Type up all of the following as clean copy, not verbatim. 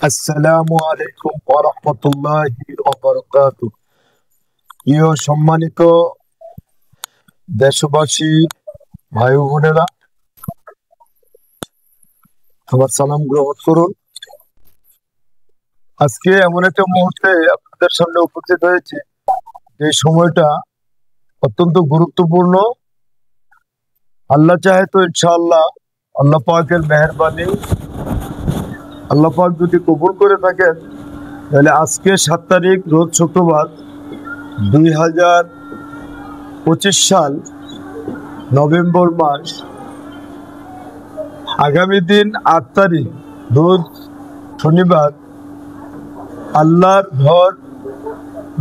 আসসালামু আলাইকুম ওয়া রাহমাতুল্লাহি ওয়া বারাকাতুহু। প্রিয় সম্মানিত দেশবাসী, ভাই ও বোনেরা, আমার সালাম গ্রহণ করুন। আজকে এমন একটা মুহূর্তে আপনাদের সামনে উপস্থিত হয়েছে, এই সময়টা অত্যন্ত গুরুত্বপূর্ণ। আল্লাহ চাহে তো ইনশাআল্লাহ, আল্লাহ পাকের মেহেরবানি, আল্লাহ পাক যদি কবুল করে থাকেন, তাহলে আজকে 7 তারিখ, রোজ শুক্রবার, 2025 সাল, নভেম্বর মাস। আগামী দিন 8 তারিখ, রোজ শনিবার, আল্লাহর ঘর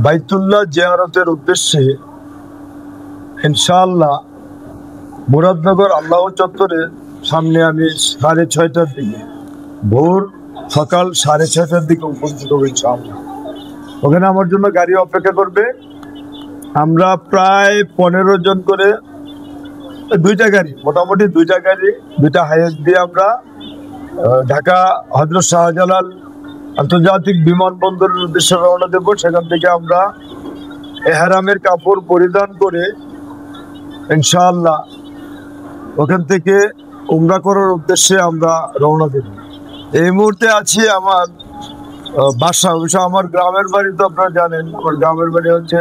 বাইতুল্লাহ জিয়ারতের উদ্দেশ্যে ইনশাআল্লাহ মুরাদনগর আল্লাহ চত্বরের সামনে আমি 6:30টার দিকে, ভোর সকাল 6:30টার দিকে উপস্থিত হব ইনশাআল্লাহ। ওখানে আমার জন্য গাড়ি অপেক্ষা করবে। আমরা প্রায় 15 জন করে, মোটামুটি দুইটা গাড়ি, দুইটা হাইয়েস্ট দিয়ে আমরা ঢাকা হযরত শাহজালাল আন্তর্জাতিক বিমানবন্দরের উদ্দেশ্যে রওনা দেব। সেখান থেকে আমরা এহরামের কাপড় পরিধান করে ইনশাআল্লাহ ওখান থেকে উমরা করার উদ্দেশ্যে আমরা রওনা দেব। এই মুহূর্তে আছি আমার বাসা, অবশ্য আমার গ্রামের বাড়ি তো আপনারা জানেন। আমার গ্রামের বাড়ি হচ্ছে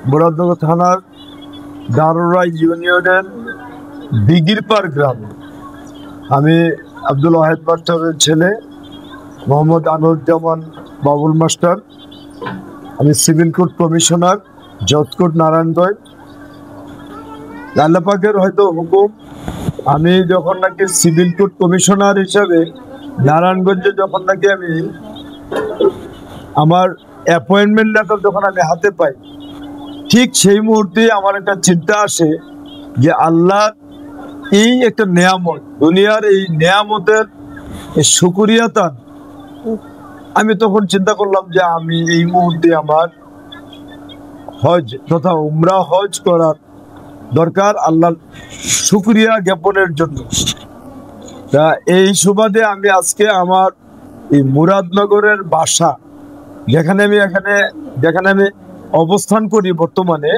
মুরাদনগর থানার দারুরা ইউনিয়নের দিগিরপাড় গ্রামে। আমি আব্দুল ওয়াহেদ মাস্টারের ছেলে, মোহাম্মদ আনোয়ারুজ্জামান বাবুল মাস্টার। আমি civil court commissioner, judge court, Narayanganj. Allah পাকের হয়তো হুকুম, আমি যখন নাকি সিভিল কোর্ট কমিশনার হিসাবে নারায়ণগঞ্জে যখন নাকি আমি আমার অ্যাপয়েন্টমেন্ট লেটার যখন আমি হাতে পাই, ঠিক সেই মুহূর্তে আমার একটা চিন্তা আসে যে আল্লাহ এই একটা নেয়ামত, দুনিয়ার এই নেয়ামতের শুকরিয়াতান। আমি তখন চিন্তা করলাম যে আমি এই মুহূর্তে আমার হজ তথা উমরা হজ করার দরকার, আল্লাহর শুকরিয়া জ্ঞাপনের জন্য। তা এই সুবাদে আমি আজকে আমার এই মুরাদনগরের বাসা, যেখানে আমি অবস্থান করি বর্তমানে,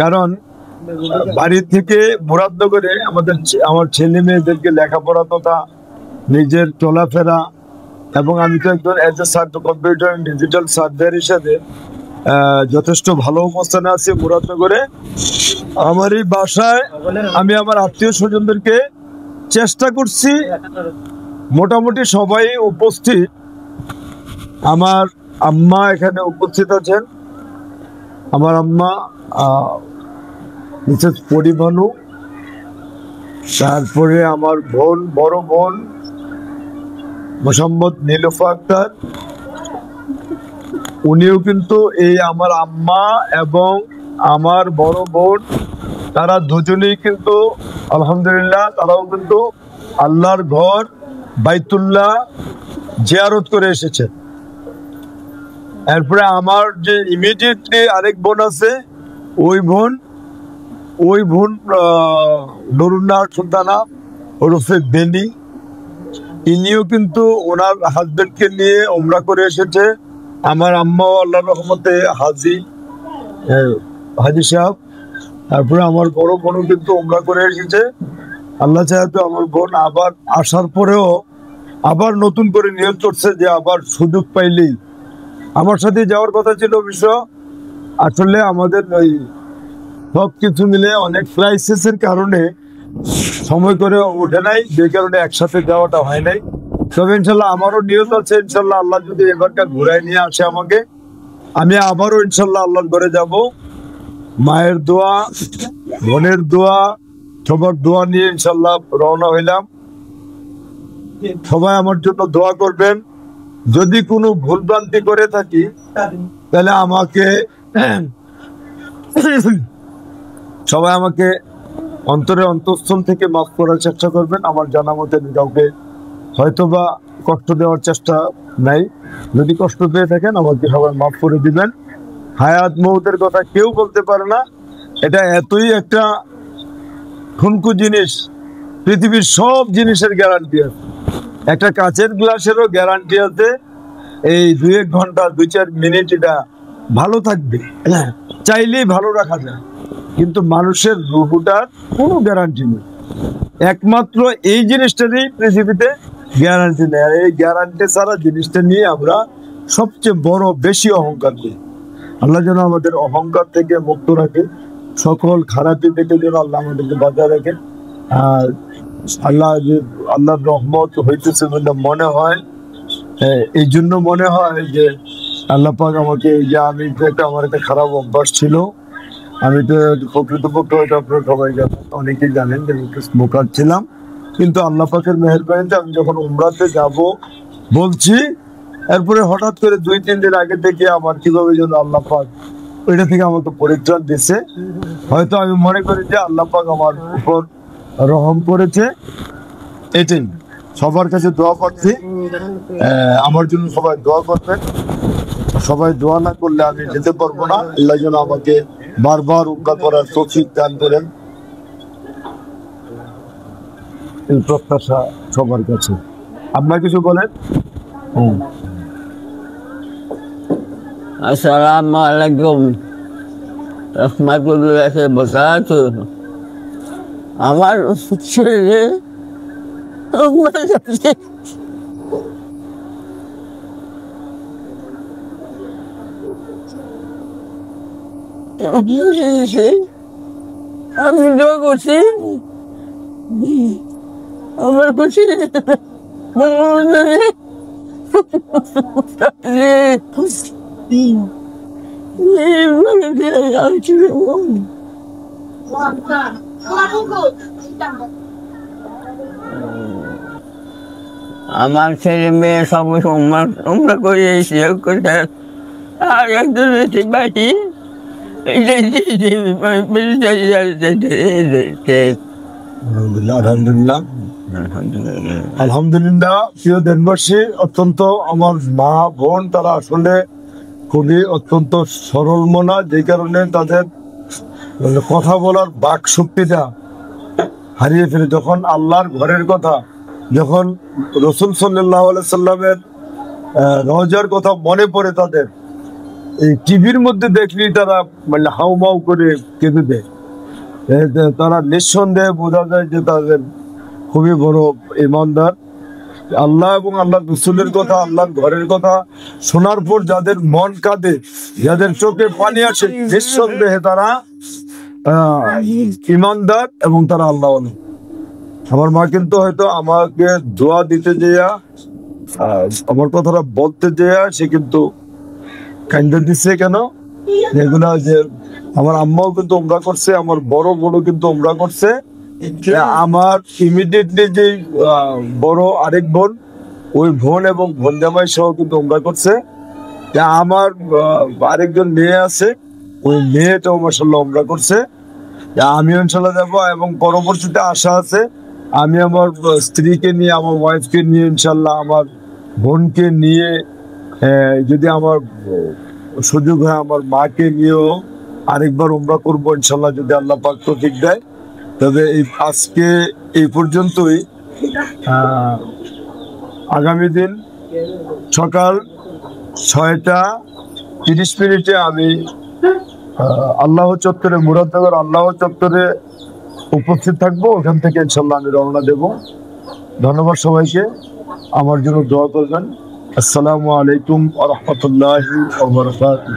কারণ বাড়ি থেকে মুরাদনগরে আমার ছেলে মেয়েদেরকে লেখাপড়া তথা নিজের চলাফেরা, এবং আমি তো একজন as a computer and digital surveyor হিসেবে যথেষ্ট ভালো অবস্থানে আছি মুরাদনগরে। আমার এই বাসায় আমি আমার আত্মীয় স্বজনদেরকে চেষ্টা করছি, মোটামুটি সবাই উপস্থিত। আমার আম্মা এখানে উপস্থিত আছেন, আমার আম্মা মিসেস পরিবানু, তারপরে আমার বোন, বড় বোন মোহাম্মদ নীলুফা আক্তার, উনিও কিন্তু এই আমার আম্মা এবং আমার বড় বোন, তারা দুজনেই কিন্তু আলহামদুলিল্লাহ তারাও কিন্তু আল্লাহর ঘর বাইতুল্লাহ জিয়ারত করে এসেছে। এরপরে আমার যে ইমিডিয়েটলি আরেক বোন আছে, ওই বোন নুরুন্নাহ সুলতানা ওরফে বেনি, ইনিও কিন্তু ওনার হাজবেন্ডকে নিয়ে উমরা করে এসেছে। আমার আম্মাও আল্লাহর রহমতে হাজি সাহেব। তারপরে আমার বড় বোনও কিন্তু উমরা করে এসেছে। আল্লাহ চাহে তো আমার বোন আবার আসার পরেও আবার নতুন করে নিয়ত করছে যে আবার সুযোগ পাইলেই আমার সাথে যাওয়ার কথা ছিল। বিষয় আসলে আমাদের ওই সব কিছু মিলে অনেক ক্রাইসিসের কারণে সময় করে ওঠে নাই, যে কারণে একসাথে যাওয়াটা হয় নাই। তবে ইনশাল্লাহ আমারও নিয়ত আছে, ইনশাল্লাহ আল্লাহ যদি এবারকার ঘুরাই নিয়ে আসে আমাকে, আমি আবারও ইনশাল্লাহ আল্লাহর ঘরে যাব। মায়ের দোয়া, বোনের দোয়া, সবার দোয়া নিয়ে ইনশাল্লাহ রওনা হইলাম। সবাই আমার জন্য দোয়া করবেন। যদি কোনো ভুলভ্রান্তি করে থাকি তাহলে সবাই আমাকে অন্তঃস্থল থেকে মাফ করার চেষ্টা করবেন। আমার জানা মতে কাউকে হয়তোবা কষ্ট দেওয়ার চেষ্টা নাই। যদি কষ্ট পেয়ে থাকেন আমাকে সবাই মাফ করে দিবেন। হায়াত মৌতের কথা কেউ বলতে পারে না, এটা এতই একটা ঠুনকু জিনিস। পৃথিবীর সব জিনিসের গ্যারান্টি আছে, একটা কাচের গ্লাসেরও গ্যারান্টি আছে, এই 2-1 ঘন্টা 2-4 মিনিট এটা ভালো থাকবে, চাইলেই ভালো রাখা যায়, কিন্তু মানুষের রূহটার কোনো গ্যারান্টি নেই। একমাত্র এই জিনিসটারই পৃথিবীতে গ্যারান্টি নেই। আর এই গ্যারান্টি ছাড়া জিনিসটা নিয়ে আমরা সবচেয়ে বড় বেশি অহংকার করি। আল্লাহ যেন আমাদের অহংকার থেকে মুক্ত রাখে, সকল খারাপি থেকে যেন আল্লাহ আমাদেরকে বাঁচিয়ে রাখে। আর আল্লাহর রহমত হইতেছে বলে মনে হয়, এই জন্য মনে হয় যে আল্লাহ পাক আমাকে, যে আমি আমার একটা খারাপ অভ্যাস ছিল, আমি তো প্রকৃতপক্ষে হয়তো আপনারা সবাই জানেন, অনেকেই জানেন যে আমি স্মোকার ছিলাম, কিন্তু আল্লাহ পাকের মেহেরবানিতে আমি যখন উমরাতে যাব বলছি, এরপরে হঠাৎ করে 2-3 দিন আগে থেকে আমার কিভাবে যেন আল্লাহ পাক ওইটা থেকে আমাকে পরিত্রাণ দিছে। হয়তো আমি মনে করি যে আল্লাহ পাক আমার উপর রহম করেছে, এটাই। সবার কাছে দোয়া করছি, আমার জন্য সবাই দোয়া করবেন। সবাই দোয়া না করলে আমি যেতে পারবো না। আল্লাহ যেন আমাকে বারবার উমরা করার তৌফিক দান করেন, এই প্রত্যাশা সবার কাছে। আপনার কিছু বলেন। আসসালামু আলাইকুম রাহমাতুল্লাহি ওয়া বারাকাতুহু। আমার ছেলে আমি দোয়া করছি, আমার খুশি আমার ছেলে মেয়ে সব উমরা করে এসে আর একজন বাড়ি আলহামদুলিল্লাহ, আলহামদুলিল্লাহ। প্রিয় দেশবাসী, অত্যন্ত আমার মা বোন তারা আসলে খুবই অত্যন্ত সরল মনা, যে কারণে তাদের কথা বলার বাক শক্তিটা হারিয়ে ফেলে। যখন আল্লাহর ঘরের কথা, যখন রসুল সাল্লাল্লাহু আলাইহি সাল্লামের রওজার কথা মনে পড়ে, তাদের এই টিভির মধ্যে দেখলেই তারা মানে হাউমাউ করে কেঁদে দেয়। তারা নিঃসন্দেহে বোঝা যায় যে তাদের খুবই বড় ইমানদার। আল্লাহ এবং আল্লাহ রসুলের কথা, আল্লাহর ঘরের কথা শোনার পর যাদের মন কাঁদে, যাদের চোখে পানি আসে, নিঃসন্দেহে তারা ইমানদার এবং তারা আল্লাহ। আমার মা কিন্তু হয়তো আমাকে দোয়া দিতে যেয়া, আমার কথাটা বলতে যেয়া সে কিন্তু কান্দা দিচ্ছে। কেন? যেগুলা যে আমার আম্মাও কিন্তু উমরা করছে, আমার বড় বোনও কিন্তু উমরা করছে, আমার ইমিডিয়েটলি যে বড় আরেক বোন, ওই বোন এবং বোন জামাই সহ কিন্তু উমরা করছে। আমার আরেকজন মেয়ে আছে, ওই মেয়েটাও মাশাআল্লাহ উমরা করছে। আমিও ইনশাআল্লাহ যাবো, এবং পরবর্তীতে আশা আছে আমি আমার স্ত্রীকে নিয়ে, আমার ওয়াইফকে নিয়ে, ইনশাআল্লাহ আমার বোনকে নিয়ে, যদি আমার সুযোগ হয় আমার মাকে নিয়েও আরেকবার উমরা করবো ইনশাআল্লাহ, যদি আল্লাহ পাক তৌফিক দেয়। তবে আজকে এই পর্যন্তই। আগামী দিন সকাল 6:30 আমি আল্লাহ চত্বরে, মুরাদনগর আল্লাহ চত্বরে উপস্থিত থাকবো। ওখান থেকে ইনশাআল্লাহ আমি রওনা দেব। ধন্যবাদ সবাইকে, আমার জন্য দোয়া করবেন। আসসালামু আলাইকুম ওয়া রাহমাতুল্লাহি ওয়া বারাকাতুহু।